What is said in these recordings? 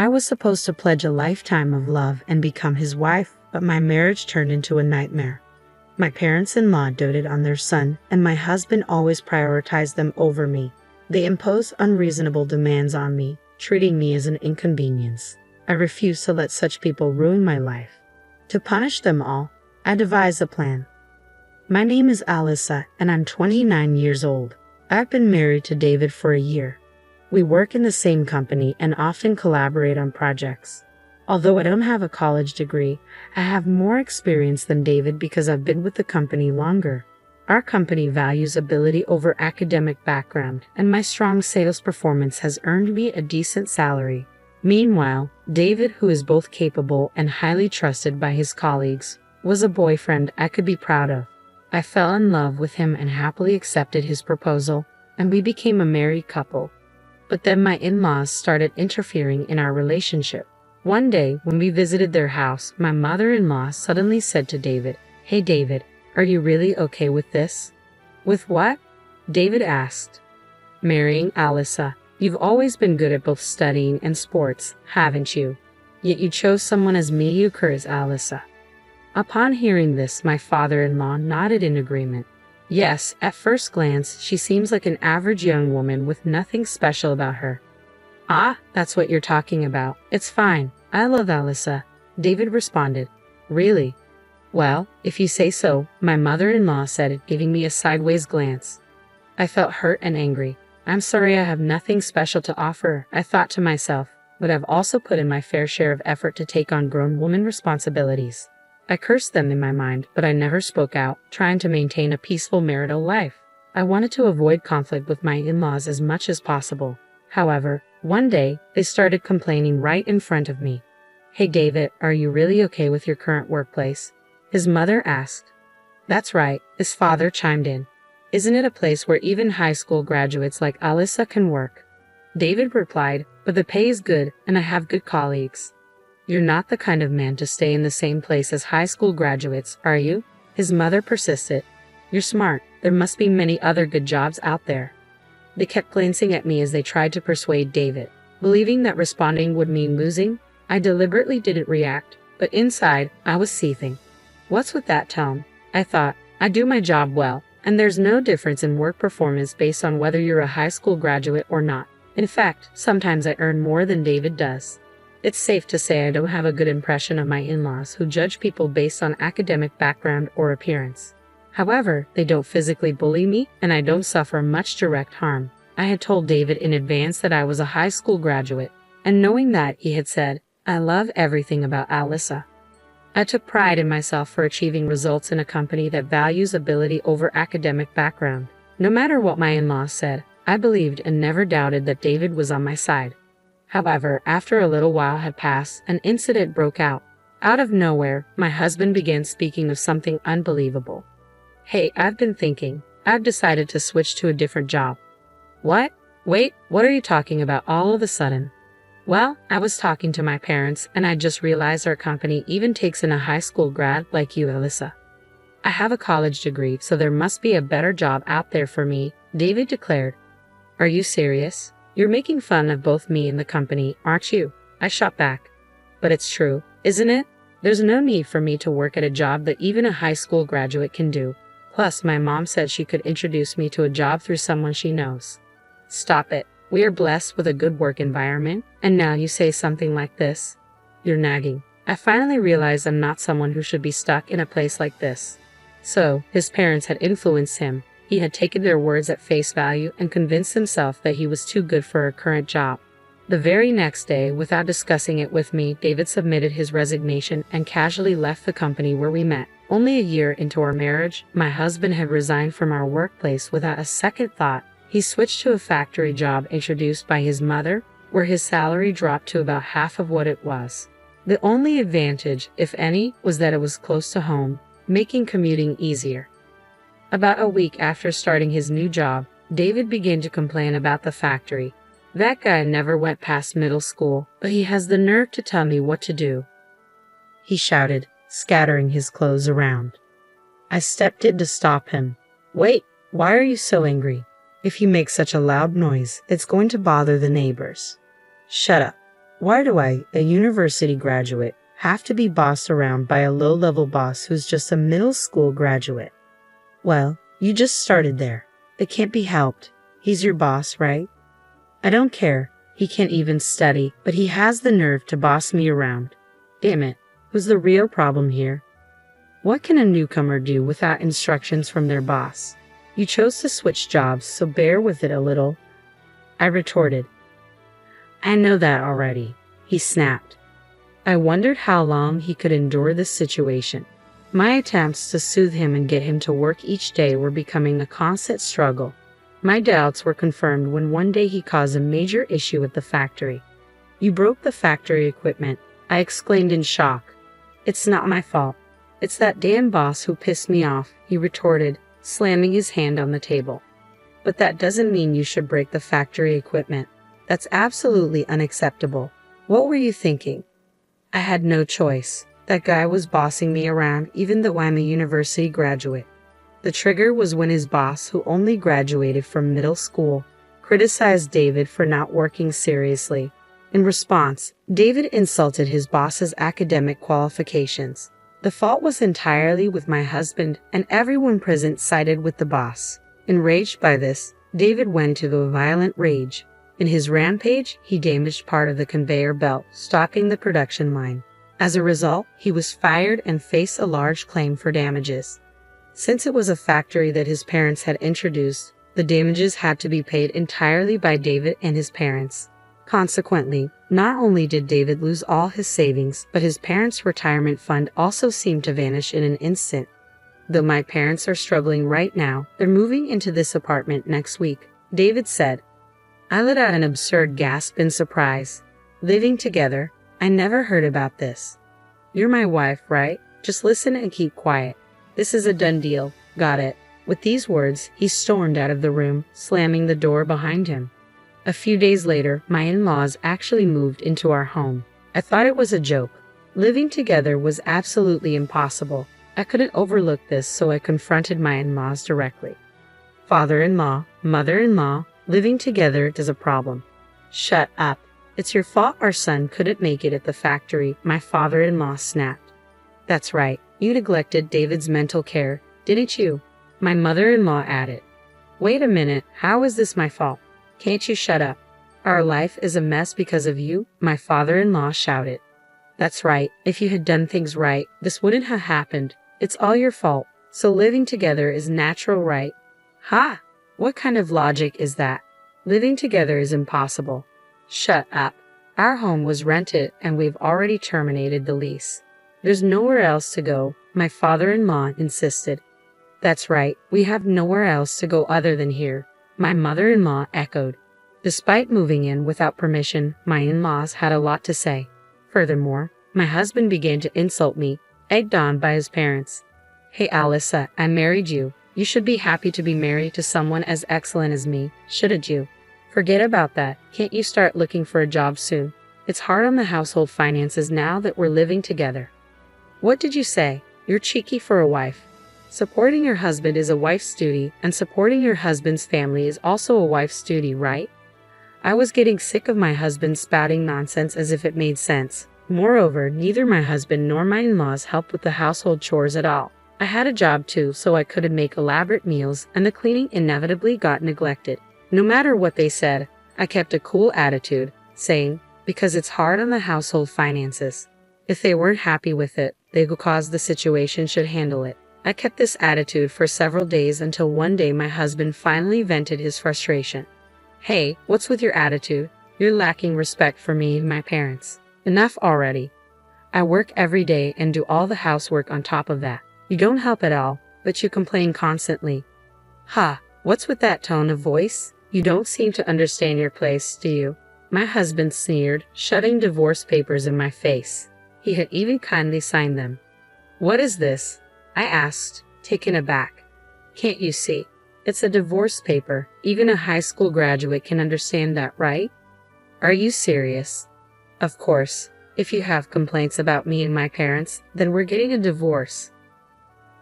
I was supposed to pledge a lifetime of love and become his wife, but my marriage turned into a nightmare. My parents-in-law doted on their son, and my husband always prioritized them over me. They imposed unreasonable demands on me, treating me as an inconvenience. I refused to let such people ruin my life. To punish them all, I devised a plan. My name is Alyssa, and I'm 29 years old. I've been married to David for a year. We work in the same company and often collaborate on projects. Although I don't have a college degree, I have more experience than David because I've been with the company longer. Our company values ability over academic background, and my strong sales performance has earned me a decent salary. Meanwhile, David, who is both capable and highly trusted by his colleagues, was a boyfriend I could be proud of. I fell in love with him and happily accepted his proposal, and we became a married couple. But then my in-laws started interfering in our relationship. One day, when we visited their house, my mother-in-law suddenly said to David, "Hey David, are you really okay with this?" "With what?" David asked. "Marrying Alyssa. You've always been good at both studying and sports, haven't you? Yet you chose someone as mediocre as Alyssa." Upon hearing this, my father-in-law nodded in agreement. "Yes, at first glance, she seems like an average young woman with nothing special about her." "Ah, that's what you're talking about. It's fine. I love Alyssa," David responded. "Really?" "Well, if you say so," my mother-in-law said, giving me a sideways glance. I felt hurt and angry. "I'm sorry I have nothing special to offer," I thought to myself, "but I've also put in my fair share of effort to take on grown woman responsibilities." I cursed them in my mind, but I never spoke out, trying to maintain a peaceful marital life. I wanted to avoid conflict with my in-laws as much as possible. However, one day, they started complaining right in front of me. "Hey David, are you really okay with your current workplace?" his mother asked. "That's right," his father chimed in. "Isn't it a place where even high school graduates like Alyssa can work?" David replied, "But the pay is good, and I have good colleagues." "You're not the kind of man to stay in the same place as high school graduates, are you?" his mother persisted. "You're smart. There must be many other good jobs out there." They kept glancing at me as they tried to persuade David. Believing that responding would mean losing, I deliberately didn't react, but inside, I was seething. What's with that tone? I thought, I do my job well, and there's no difference in work performance based on whether you're a high school graduate or not. In fact, sometimes I earn more than David does. It's safe to say I don't have a good impression of my in-laws who judge people based on academic background or appearance. However, they don't physically bully me, and I don't suffer much direct harm. I had told David in advance that I was a high school graduate, and knowing that, he had said, "I love everything about Alyssa." I took pride in myself for achieving results in a company that values ability over academic background. No matter what my in-laws said, I believed and never doubted that David was on my side. However, after a little while had passed, an incident broke out. Out of nowhere, my husband began speaking of something unbelievable. "Hey, I've been thinking. I've decided to switch to a different job." "What? Wait, what are you talking about all of a sudden?" "Well, I was talking to my parents, and I just realized our company even takes in a high school grad like you, Alyssa. I have a college degree, so there must be a better job out there for me," David declared. "Are you serious? You're making fun of both me and the company, aren't you?" I shot back. "But it's true, isn't it? There's no need for me to work at a job that even a high school graduate can do. Plus, my mom said she could introduce me to a job through someone she knows." "Stop it. We are blessed with a good work environment, and now you say something like this? You're nagging." I finally realized I'm not someone who should be stuck in a place like this. So, his parents had influenced him. He had taken their words at face value and convinced himself that he was too good for a current job. The very next day, without discussing it with me, David submitted his resignation and casually left the company where we met. Only a year into our marriage, my husband had resigned from our workplace without a second thought. He switched to a factory job introduced by his mother, where his salary dropped to about half of what it was. The only advantage, if any, was that it was close to home, making commuting easier. About a week after starting his new job, David began to complain about the factory. "That guy never went past middle school, but he has the nerve to tell me what to do," he shouted, scattering his clothes around. I stepped in to stop him. "Wait, why are you so angry? If you make such a loud noise, it's going to bother the neighbors." "Shut up." Why do I, a university graduate, have to be bossed around by a low-level boss who's just a middle school graduate? Well, you just started there. It can't be helped. He's your boss, right? I don't care. He can't even study, but he has the nerve to boss me around. Damn it. Who's the real problem here? What can a newcomer do without instructions from their boss? You chose to switch jobs, so bear with it a little, I retorted. I know that already, he snapped. I wondered how long he could endure this situation. My attempts to soothe him and get him to work each day were becoming a constant struggle. My doubts were confirmed when one day he caused a major issue at the factory. You broke the factory equipment, I exclaimed in shock. It's not my fault. It's that damn boss who pissed me off, he retorted, slamming his hand on the table. But that doesn't mean you should break the factory equipment. That's absolutely unacceptable. What were you thinking? I had no choice. That guy was bossing me around even though I'm a university graduate. The trigger was when his boss, who only graduated from middle school, criticized David for not working seriously. In response, David insulted his boss's academic qualifications. The fault was entirely with my husband, and everyone present sided with the boss. Enraged by this, David went into a violent rage. In his rampage, he damaged part of the conveyor belt, stopping the production line. As a result, he was fired and faced a large claim for damages. Since it was a factory that his parents had introduced, the damages had to be paid entirely by David and his parents. Consequently, not only did David lose all his savings, but his parents' retirement fund also seemed to vanish in an instant. Though my parents are struggling right now, they're moving into this apartment next week, David said. I let out an absurd gasp in surprise. Living together? I never heard about this. You're my wife, right? Just listen and keep quiet. This is a done deal. Got it. With these words, he stormed out of the room, slamming the door behind him. A few days later, my in-laws actually moved into our home. I thought it was a joke. Living together was absolutely impossible. I couldn't overlook this, so I confronted my in-laws directly. Father-in-law, mother-in-law, living together is a problem. Shut up. It's your fault our son couldn't make it at the factory, my father-in-law snapped. That's right, you neglected David's mental care, didn't you? My mother-in-law added. Wait a minute, how is this my fault? Can't you shut up? Our life is a mess because of you, my father-in-law shouted. That's right, if you had done things right, this wouldn't have happened. It's all your fault, so living together is natural, right? Ha! What kind of logic is that? Living together is impossible. Shut up. Our home was rented and we've already terminated the lease. There's nowhere else to go, my father-in-law insisted. That's right, we have nowhere else to go other than here, my mother-in-law echoed. Despite moving in without permission, my in-laws had a lot to say. Furthermore, my husband began to insult me, egged on by his parents. Hey Alyssa, I married you. You should be happy to be married to someone as excellent as me, shouldn't you? Forget about that. Can't you start looking for a job soon? It's hard on the household finances now that we're living together. What did you say? You're cheeky for a wife. Supporting your husband is a wife's duty, and supporting your husband's family is also a wife's duty, right? I was getting sick of my husband spouting nonsense as if it made sense. Moreover, neither my husband nor my in-laws helped with the household chores at all. I had a job too, so I couldn't make elaborate meals, and the cleaning inevitably got neglected. No matter what they said, I kept a cool attitude, saying, because it's hard on the household finances. If they weren't happy with it, they could cause the situation should handle it. I kept this attitude for several days until one day my husband finally vented his frustration. Hey, what's with your attitude? You're lacking respect for me and my parents. Enough already. I work every day and do all the housework on top of that. You don't help at all, but you complain constantly. Ha, what's with that tone of voice? You don't seem to understand your place, do you? My husband sneered, shoving divorce papers in my face. He had even kindly signed them. What is this? I asked, taken aback. Can't you see? It's a divorce paper. Even a high school graduate can understand that, right? Are you serious? Of course. If you have complaints about me and my parents, then we're getting a divorce.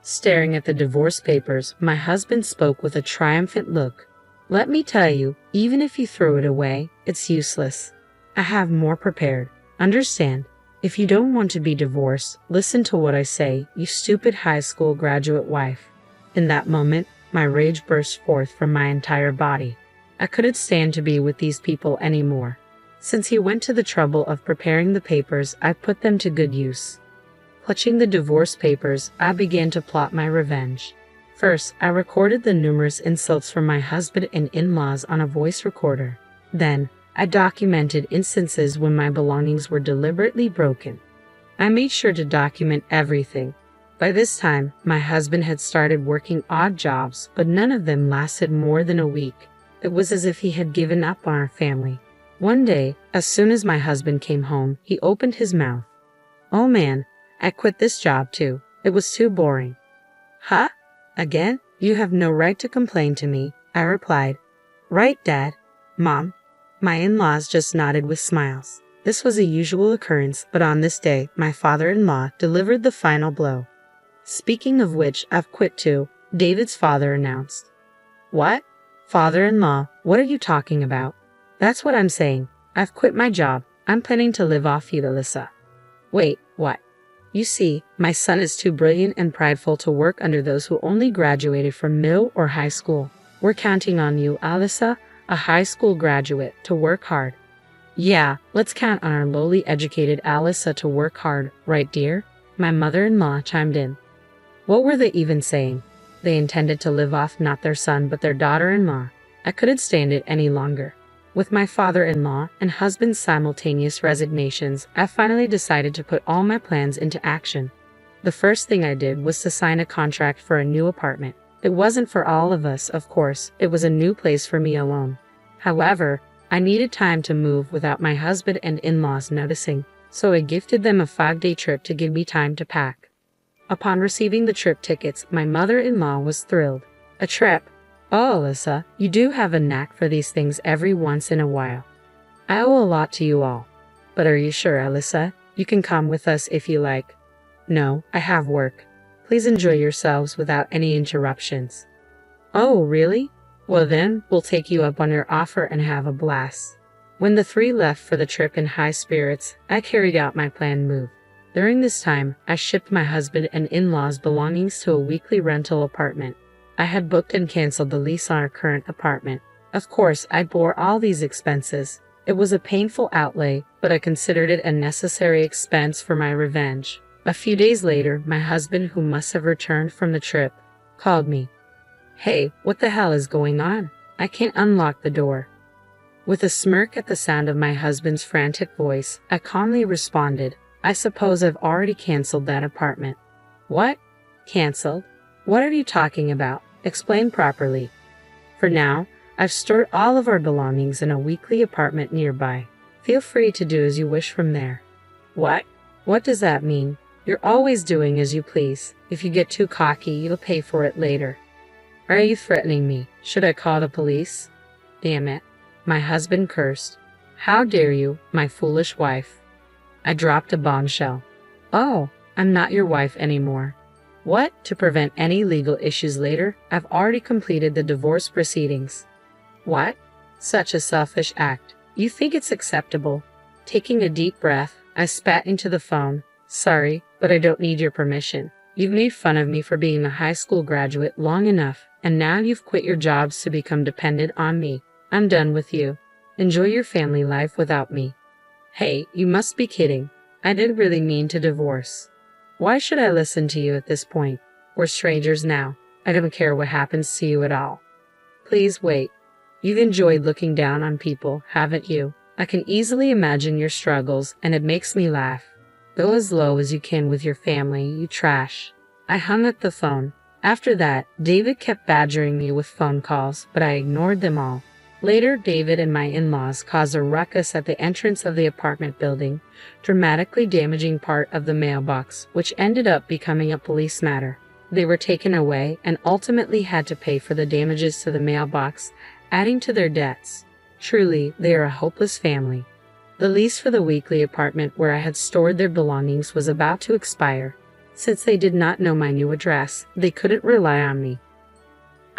Staring at the divorce papers, my husband spoke with a triumphant look. Let me tell you, even if you throw it away, it's useless. I have more prepared. Understand, if you don't want to be divorced, listen to what I say, you stupid high school graduate wife. In that moment, my rage burst forth from my entire body. I couldn't stand to be with these people anymore. Since he went to the trouble of preparing the papers, I put them to good use. Clutching the divorce papers, I began to plot my revenge. First, I recorded the numerous insults from my husband and in-laws on a voice recorder. Then, I documented instances when my belongings were deliberately broken. I made sure to document everything. By this time, my husband had started working odd jobs, but none of them lasted more than a week. It was as if he had given up on our family. One day, as soon as my husband came home, he opened his mouth. "Oh man, I quit this job too. It was too boring." "Huh? Again? You have no right to complain to me," I replied. "Right, Dad? Mom?" My in-laws just nodded with smiles. This was a usual occurrence, but on this day, my father-in-law delivered the final blow. "Speaking of which, I've quit too," David's father announced. "What? Father-in-law, what are you talking about?" "That's what I'm saying. I've quit my job. I'm planning to live off you, Alyssa." "Wait, what?" "You see, my son is too brilliant and prideful to work under those who only graduated from middle or high school. We're counting on you, Alyssa, a high school graduate, to work hard." "Yeah, let's count on our lowly educated Alyssa to work hard, right dear?" My mother-in-law chimed in. What were they even saying? They intended to live off not their son but their daughter-in-law. I couldn't stand it any longer. With my father-in-law and husband's simultaneous resignations, I finally decided to put all my plans into action. The first thing I did was to sign a contract for a new apartment. It wasn't for all of us, of course. It was a new place for me alone. However, I needed time to move without my husband and in-laws noticing, so I gifted them a 5-day trip to give me time to pack. Upon receiving the trip tickets, my mother-in-law was thrilled. "A trip? Oh, Alyssa, you do have a knack for these things every once in a while. I owe a lot to you all. But are you sure, Alyssa? You can come with us if you like." "No, I have work. Please enjoy yourselves without any interruptions." "Oh, really? Well then, we'll take you up on your offer and have a blast." When the three left for the trip in high spirits, I carried out my planned move. During this time, I shipped my husband and in-laws' belongings to a weekly rental apartment. I had booked and canceled the lease on our current apartment. Of course, I bore all these expenses. It was a painful outlay, but I considered it a necessary expense for my revenge. A few days later, my husband, who must have returned from the trip, called me. "Hey, what the hell is going on? I can't unlock the door." With a smirk at the sound of my husband's frantic voice, I calmly responded, "I suppose I've already canceled that apartment." "What? Canceled? What are you talking about? Explain properly." "For now, I've stored all of our belongings in a weekly apartment nearby. Feel free to do as you wish from there." "What? What does that mean? You're always doing as you please. If you get too cocky, you'll pay for it later." "Are you threatening me? Should I call the police?" "Damn it." My husband cursed. "How dare you, my foolish wife." I dropped a bombshell. "Oh, I'm not your wife anymore." "What? To prevent any legal issues later, I've already completed the divorce proceedings." "What? Such a selfish act. You think it's acceptable?" Taking a deep breath, I spat into the phone. "Sorry, but I don't need your permission. You've made fun of me for being a high school graduate long enough, and now you've quit your jobs to become dependent on me. I'm done with you. Enjoy your family life without me." "Hey, you must be kidding. I didn't really mean to divorce. Why should I listen to you at this point? We're strangers now. I don't care what happens to you at all." "Please wait. You've enjoyed looking down on people, haven't you? I can easily imagine your struggles, and it makes me laugh. Go as low as you can with your family, you trash." I hung up the phone. After that, David kept badgering me with phone calls, but I ignored them all. Later, David and my in-laws caused a ruckus at the entrance of the apartment building, dramatically damaging part of the mailbox, which ended up becoming a police matter. They were taken away and ultimately had to pay for the damages to the mailbox, adding to their debts. Truly, they are a hopeless family. The lease for the weekly apartment where I had stored their belongings was about to expire. Since they did not know my new address, they couldn't rely on me.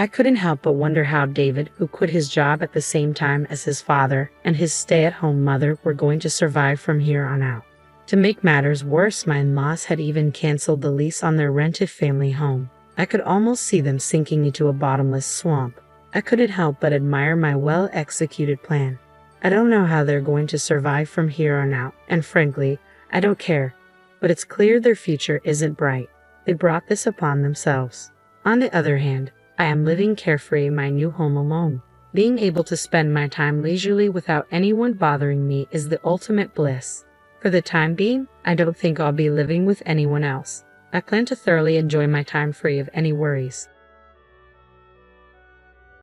I couldn't help but wonder how David, who quit his job at the same time as his father and his stay-at-home mother, were going to survive from here on out. To make matters worse, my in-laws had even canceled the lease on their rented family home. I could almost see them sinking into a bottomless swamp. I couldn't help but admire my well-executed plan. I don't know how they're going to survive from here on out, and frankly, I don't care. But it's clear their future isn't bright. They brought this upon themselves. On the other hand, I am living carefree in my new home alone. Being able to spend my time leisurely without anyone bothering me is the ultimate bliss. For the time being, I don't think I'll be living with anyone else. I plan to thoroughly enjoy my time free of any worries.